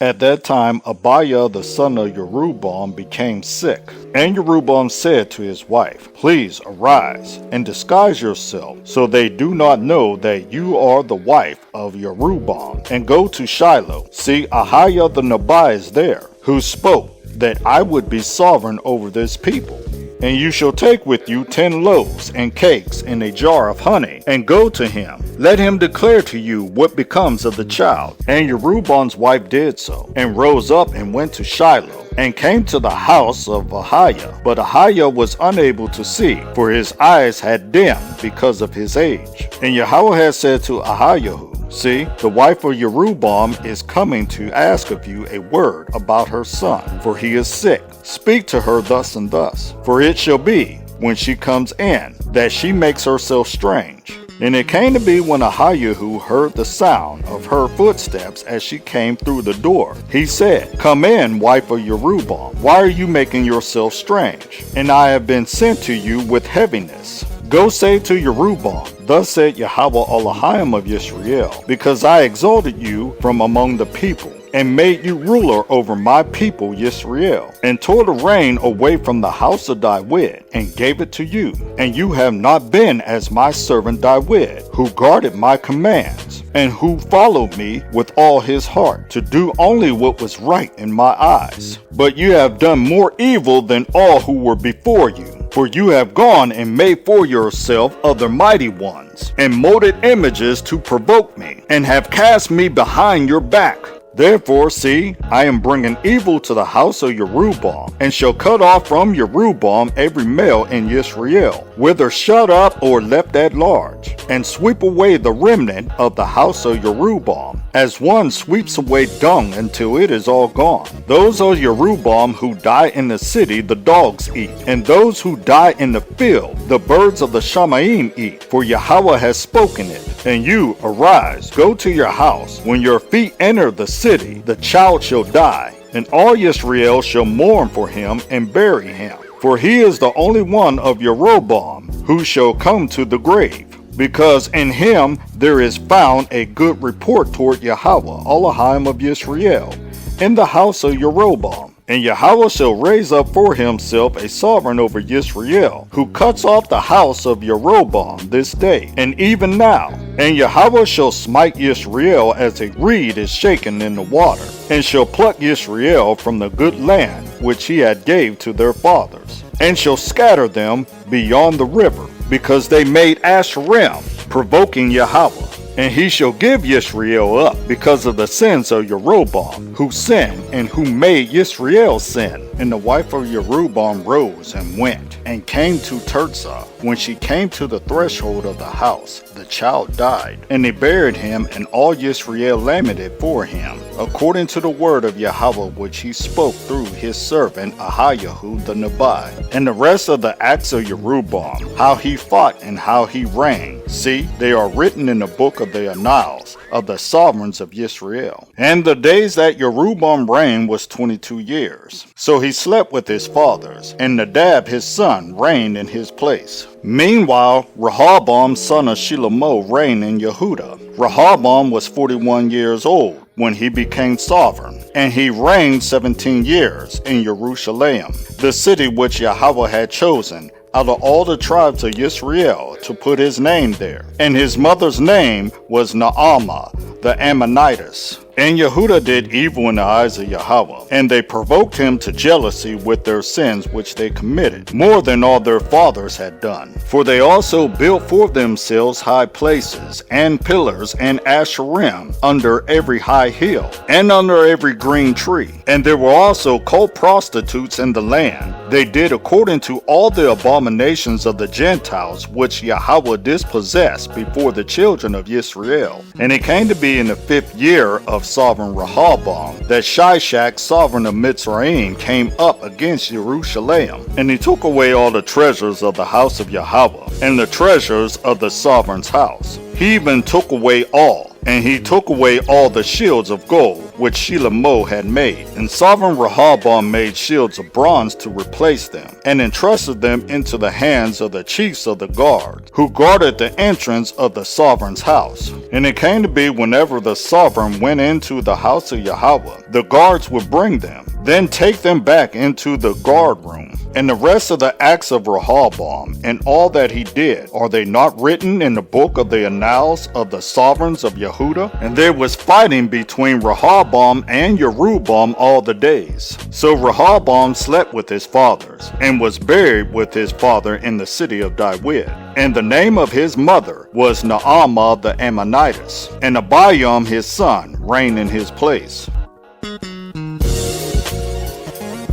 At that time, Abiah the son of Jerubbaal became sick. And Jerubbaal said to his wife, "Please arise and disguise yourself, so they do not know that you are the wife of Jerubbaal, and go to Shiloh. See, Ahiah the Nabai is there, who spoke that I would be sovereign over this people. And you shall take with you 10 loaves and cakes and a jar of honey, and go to him. Let him declare to you what becomes of the child." And Jerubbaal's wife did so, and rose up and went to Shiloh, and came to the house of Ahiah. But Ahiah was unable to see, for his eyes had dimmed because of his age. And Yahweh had said to Ahiah, "See, the wife of Jerubbaal is coming to ask of you a word about her son, for he is sick. Speak to her thus and thus. For it shall be, when she comes in, that she makes herself strange." And it came to be when Ahiah heard the sound of her footsteps as she came through the door, he said, "Come in, wife of Jerubbaal. Why are you making yourself strange? And I have been sent to you with heaviness. Go say to Jerubbaal, Thus said Yahweh Elohim of Yisrael, because I exalted you from among the people, and made you ruler over my people Yisrael, and tore the reign away from the house of David, and gave it to you. And you have not been as my servant David, who guarded my commands, and who followed me with all his heart, to do only what was right in my eyes. But you have done more evil than all who were before you. For you have gone and made for yourself other mighty ones, and molded images to provoke me, and have cast me behind your back. Therefore, see, I am bringing evil to the house of Jerubbaal, and shall cut off from Jerubbaal every male in Israel, whether shut up or left at large, and sweep away the remnant of the house of Jerubbaal, as one sweeps away dung until it is all gone. Those of Jerubbaal who die in the city the dogs eat, and those who die in the field the birds of the Shamayim eat, for Yahweh has spoken it. And you, arise, go to your house. When your feet enter the city, the child shall die, and all Israel shall mourn for him and bury him. For he is the only one of Jeroboam who shall come to the grave, because in him there is found a good report toward Yahweh Elohim of Yisrael, in the house of Jeroboam. And Yahweh shall raise up for himself a sovereign over Yisrael, who cuts off the house of Jeroboam this day, and even now. And Yahweh shall smite Yisrael as a reed is shaken in the water, and shall pluck Yisrael from the good land which he had gave to their fathers, and shall scatter them beyond the river, because they made Asherim, provoking Yahweh. And he shall give Yisrael up because of the sins of Jeroboam, who sinned and who made Yisrael sin. And the wife of Jeroboam rose and went, and came to Tirzah. When she came to the threshold of the house, the child died. And they buried him, and all Yisrael lamented for him, according to the word of Yahweh which he spoke through his servant Ahiah the Nabai. And the rest of the acts of Jerubbaal, how he fought and how he reigned, see, they are written in the book of the annals of the sovereigns of Yisrael. And the days that Jerubbaal reigned was 22 years. So he slept with his fathers, and Nadab his son reigned in his place. Meanwhile, Rehoboam son of Shlomo reigned in Yehudah. Rehoboam was 41 years old when he became sovereign, and he reigned 17 years in Jerusalem, the city which Yahweh had chosen out of all the tribes of Israel to put his name there. And his mother's name was Naamah the Ammonitess. And Yehudah did evil in the eyes of Yahweh, and they provoked him to jealousy with their sins which they committed, more than all their fathers had done. For they also built for themselves high places, and pillars, and Asherim, under every high hill, and under every green tree. And there were also cult prostitutes in the land. They did according to all the abominations of the Gentiles, which Yahweh dispossessed before the children of Israel. And it came to be in the 5th year of sovereign Rehoboam that Shishak, sovereign of Mitzrayim, came up against Jerusalem, and he took away all the treasures of the house of Yahweh, and the treasures of the sovereign's house. He even took away all, and he took away all the shields of gold which Shlomo had made. And sovereign Rehoboam made shields of bronze to replace them, and entrusted them into the hands of the chiefs of the guard, who guarded the entrance of the sovereign's house. And it came to be, whenever the sovereign went into the house of Yahweh, the guards would bring them, then take them back into the guard room. And the rest of the acts of Rehoboam, and all that he did, are they not written in the book of the annals of the sovereigns of Yehuda? And there was fighting between Rehoboam and Jeroboam all the days. So Rehoboam slept with his fathers, and was buried with his father in the city of David. And the name of his mother was Naamah the Ammonitess, and Abiam his son reigned in his place.